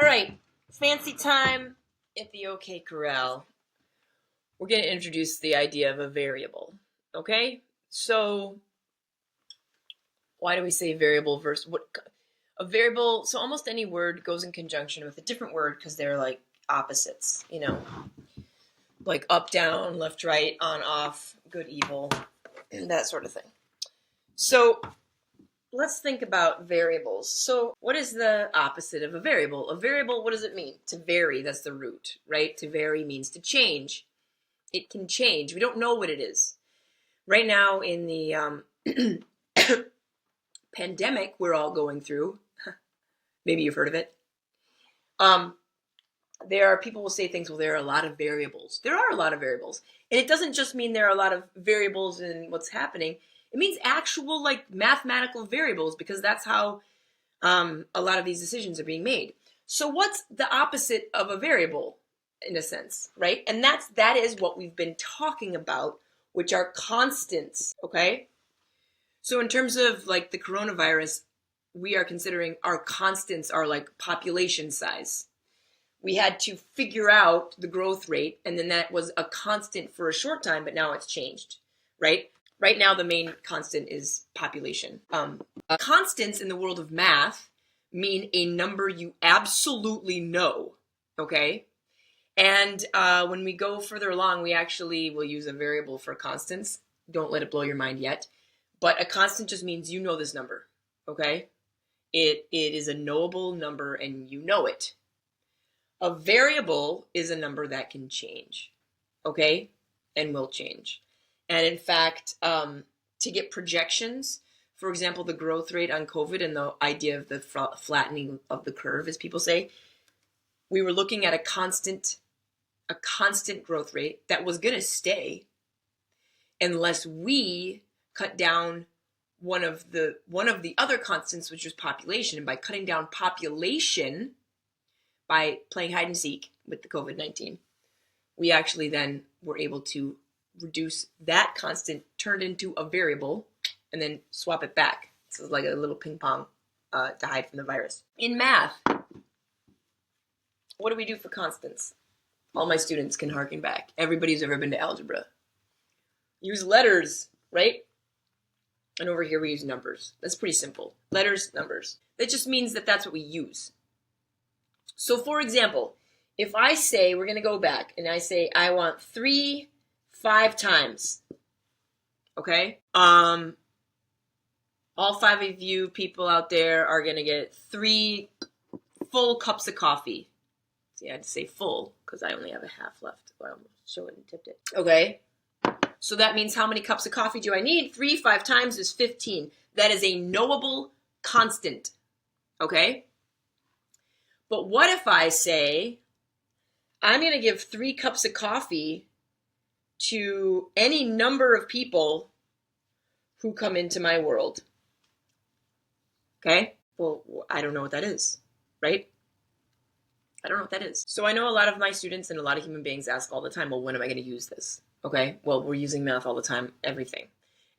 right, fancy time at the OK Corral. We're going to introduce the idea of a variable. Okay, so why do we say variable versus what? A variable, so almost any word goes in conjunction with a different word because they're like opposites, like up, down, left, right, on, off, good, evil, that sort of thing. So let's think about variables. So what is the opposite of a variable? A variable, what does it mean? To vary, that's the root, right? To vary means to change. It can change. We don't know what it is. Right now in the pandemic we're all going through, maybe you've heard of it, there are people will say things, well, there are a lot of variables. There are a lot of variables. And it doesn't just mean there are a lot of variables in what's happening. It means actual like mathematical variables, because that's how a lot of these decisions are being made. So what's the opposite of a variable in a sense, right? And that is what we've been talking about, which are constants, okay? So in terms of like the coronavirus, we are considering our constants are like population size. We had to figure out the growth rate, and then that was a constant for a short time, but now it's changed, right? Right now, the main constant is population. Constants in the world of math mean a number you absolutely know, okay? And when we go further along, we actually will use a variable for constants. Don't let it blow your mind yet. But a constant just means you know this number, okay? It is a knowable number and you know it. A variable is a number that can change, okay? And will change. And in fact, to get projections, for example, the growth rate on COVID and the idea of the flattening of the curve, as people say, we were looking at a constant growth rate that was going to stay unless we cut down one of the other constants, which was population. And by cutting down population, by playing hide and seek with the COVID-19, we actually then were able to reduce that constant, turned into a variable, and then swap it back. So it's like a little ping pong to hide from the virus. In math, what do we do for constants? All my students can harken back. Everybody who's ever been to algebra. Use letters, right? And over here we use numbers. That's pretty simple. Letters, numbers. That just means that that's what we use. So for example, if I say, we're going to go back, and I say I want 3 5 times, okay? All 5 of you people out there are going to get 3 full cups of coffee. See, I had to say full because I only have a half left. I almost showed it and tipped it. Okay. So that means how many cups of coffee do I need? 3 5 times is 15. That is a knowable constant. Okay. But what if I say, I'm going to give 3 cups of coffee to any number of people who come into my world? Okay. Well, I don't know what that is, right? I don't know what that is. So I know a lot of my students and a lot of human beings ask all the time, well, when am I going to use this? Okay, well, we're using math all the time, everything.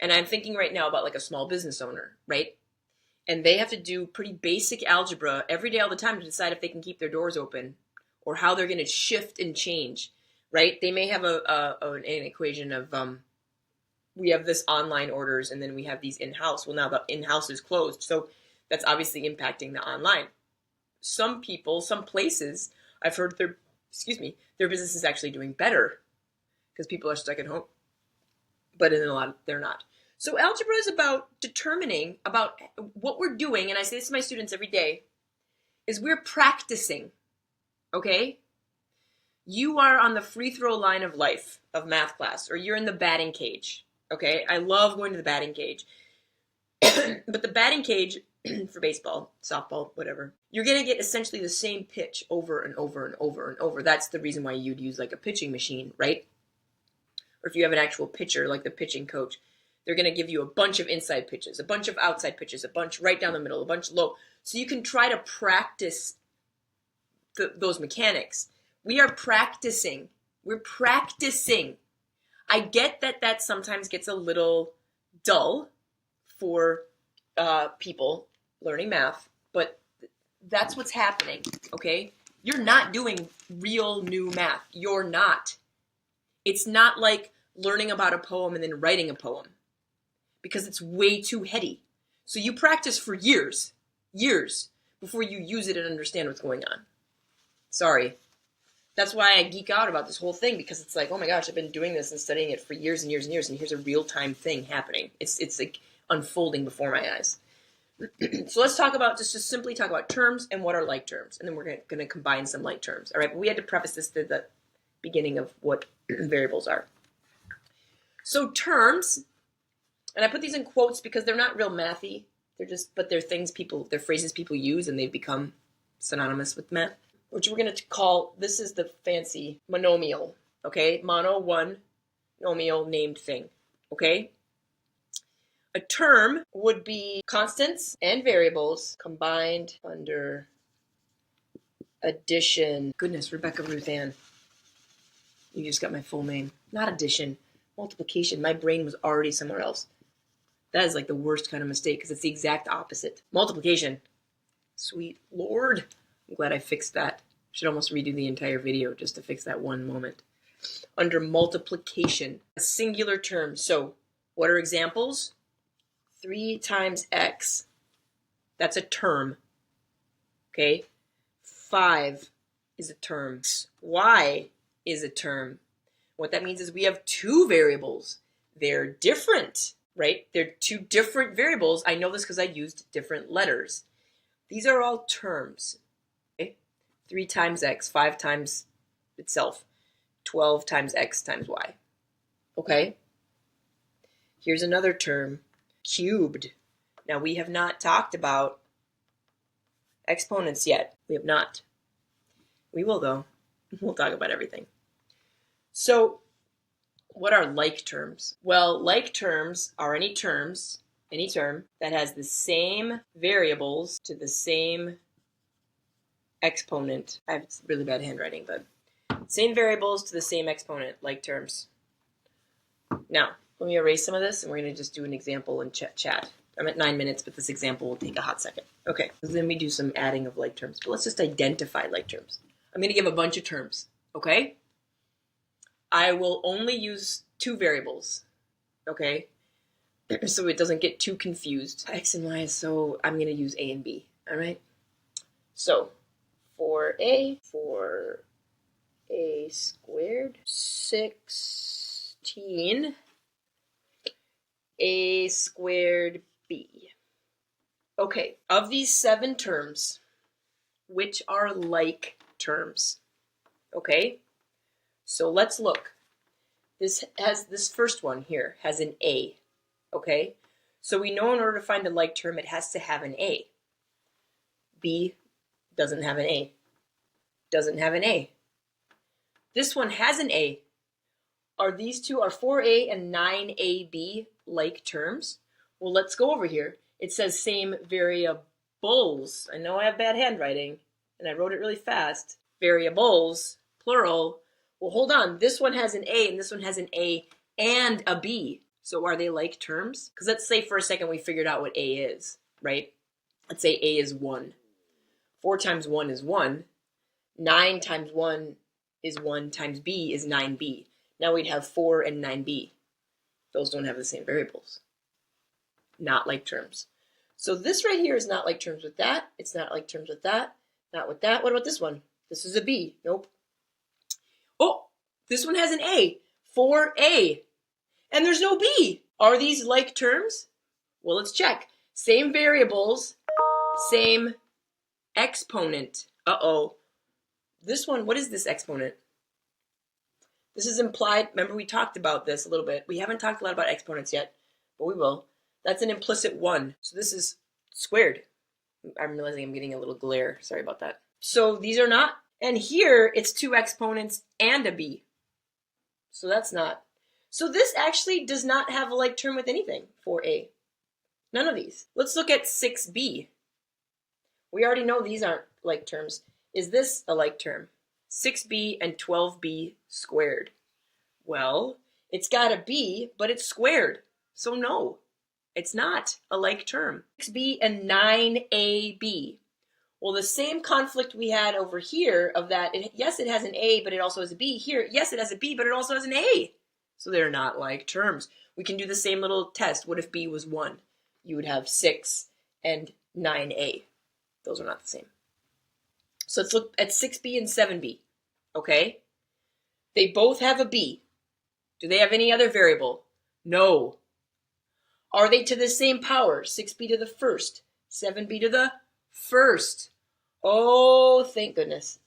And I'm thinking right now about like a small business owner, right? And they have to do pretty basic algebra every day all the time to decide if they can keep their doors open or how they're going to shift and change, right? They may have an equation of we have this online orders and then we have these in-house. Well, now the in-house is closed, so that's obviously impacting the online. Some people, some places, I've heard their business is actually doing better because people are stuck at home. But in a lot, they're not. So algebra is about determining about what we're doing, and I say this to my students every day, is we're practicing, okay? You are on the free throw line of life, of math class, or you're in the batting cage, okay? I love going to the batting cage. But the batting cage, for baseball, softball, whatever, you're going to get essentially the same pitch over and over and over and over. That's the reason why you'd use like a pitching machine, right? Or if you have an actual pitcher, like the pitching coach, they're going to give you a bunch of inside pitches, a bunch of outside pitches, a bunch right down the middle, a bunch low. So you can try to practice those mechanics. We are practicing. We're practicing. I get that sometimes gets a little dull for people learning math, but That's what's happening, okay? You're not doing real new math. You're not. It's not like learning about a poem and then writing a poem, because it's way too heady. So you practice for years, before you use it and understand what's going on. Sorry. That's why I geek out about this whole thing, because it's like, oh my gosh, I've been doing this and studying it for years and years and years, and here's a real-time thing happening. It's like unfolding before my eyes. So let's talk about, just simply talk about terms and what are like terms, and then we're going to combine some like terms. All right, but we had to preface this to the beginning of what variables are. So terms, and I put these in quotes because they're not real mathy. But they're they're phrases people use, and they've become synonymous with math, which we're going to call, this is the fancy monomial, okay? Mono, one, nomial, named thing, okay? A term would be constants and variables combined under addition. Goodness, Rebecca Ruth Ann. You just got my full name. Not addition, multiplication. My brain was already somewhere else. That is like the worst kind of mistake, because it's the exact opposite. Multiplication. Sweet Lord. I'm glad I fixed that. Should almost redo the entire video just to fix that one moment. Under multiplication, a singular term. So what are examples? 3 times x. That's a term. Okay? 5 is a term. Y is a term. What that means is we have 2 variables. They're different, right? They're 2 different variables. I know this because I used different letters. These are all terms. Okay? 3 times x, 5 times itself, 12 times x times y. Okay? Here's another term, cubed. Now, we have not talked about exponents yet. We have not. We will, though. We'll talk about everything. So, what are like terms? Well, like terms are any term that has the same variables to the same exponent. I have really bad handwriting, but same variables to the same exponent, like terms. Now, let me erase some of this, and we're going to just do an example in chat. I'm at 9 minutes, but this example will take a hot second. Okay, so then we do some adding of like terms. But let's just identify like terms. I'm going to give a bunch of terms, okay? I will only use 2 variables, okay? So it doesn't get too confused. X and Y, so I'm going to use A and B, all right? So, for A squared, 16, A squared B. Okay, of these 7 terms, which are like terms? Okay, so let's look. This first one here has an A, okay? So we know in order to find a like term, it has to have an A. B doesn't have an A. Doesn't have an A. This one has an A. Are these two, are 4A and 9AB like terms? Well, let's go over here. It says same variables. I know I have bad handwriting, and I wrote it really fast. Variables, plural. Well, hold on. This one has an A, and this one has an A and a B. So are they like terms? Because let's say for a second we figured out what A is, right? Let's say A is 1. 4 times 1 is 1. 9 times 1 is 1 times B is 9B. Now we'd have 4 and 9B. Those don't have the same variables. Not like terms. So this right here is not like terms with that. It's not like terms with that. Not with that. What about this one? This is a B. Nope. Oh, this one has an A. 4A. And there's no B. Are these like terms? Well, let's check. Same variables, same exponent. Uh-oh. This one, what is this exponent? This is implied. Remember, we talked about this a little bit. We haven't talked a lot about exponents yet, but we will. That's an implicit 1. So this is squared. I'm realizing I'm getting a little glare. Sorry about that. So these are not. And here, it's 2 exponents and a B. So that's not. So this actually does not have a like term with anything for A. None of these. Let's look at 6B. We already know these aren't like terms. Is this a like term? 6B and 12B squared. Well, it's got a B, but it's squared. So no, it's not a like term. 6B and 9AB. Well, the same conflict we had over here of that, yes, it has an A, but it also has a B. Here, yes, it has a B, but it also has an A. So they're not like terms. We can do the same little test. What if B was 1? You would have 6 and 9A. Those are not the same. So let's look at 6B and 7B. Okay? They both have a B. Do they have any other variable? No. Are they to the same power? 6B to the first, 7B to the first. Oh, thank goodness.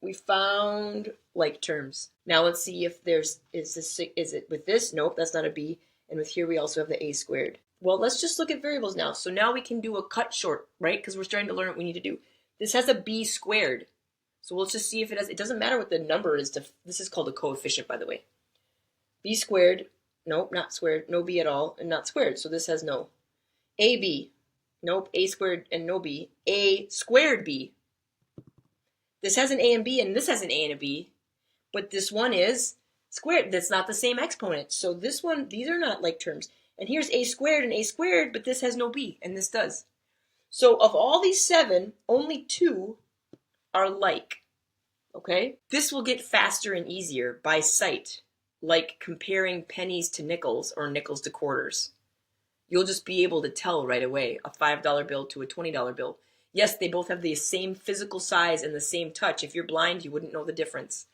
We found like terms. Now let's see if is it with this? Nope, that's not a B. And with here we also have the A squared. Well, let's just look at variables now. So now we can do a cut short, right? Because we're starting to learn what we need to do. This has a B squared. So we'll just see if it has, it doesn't matter what the number is. This is called a coefficient, by the way. B squared, nope, not squared, no B at all, and not squared. So this has no. AB, nope, A squared and no B. A squared B. This has an A and B, and this has an A and a B. But this one is squared. That's not the same exponent. So this one, these are not like terms. And here's A squared, but this has no B, and this does. So of all these 7, only 2 are like. Okay? This will get faster and easier by sight, like comparing pennies to nickels or nickels to quarters. You'll just be able to tell right away a $5 bill to a $20 bill. Yes, they both have the same physical size and the same touch. If you're blind, you wouldn't know the difference.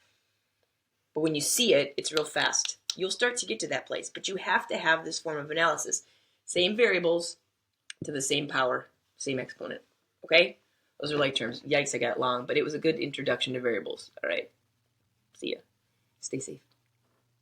But when you see it, it's real fast. You'll start to get to that place, but you have to have this form of analysis. Same variables to the same power, same exponent. Okay? Those are like terms. Yikes, I got it long, but it was a good introduction to variables. All right. See ya. Stay safe.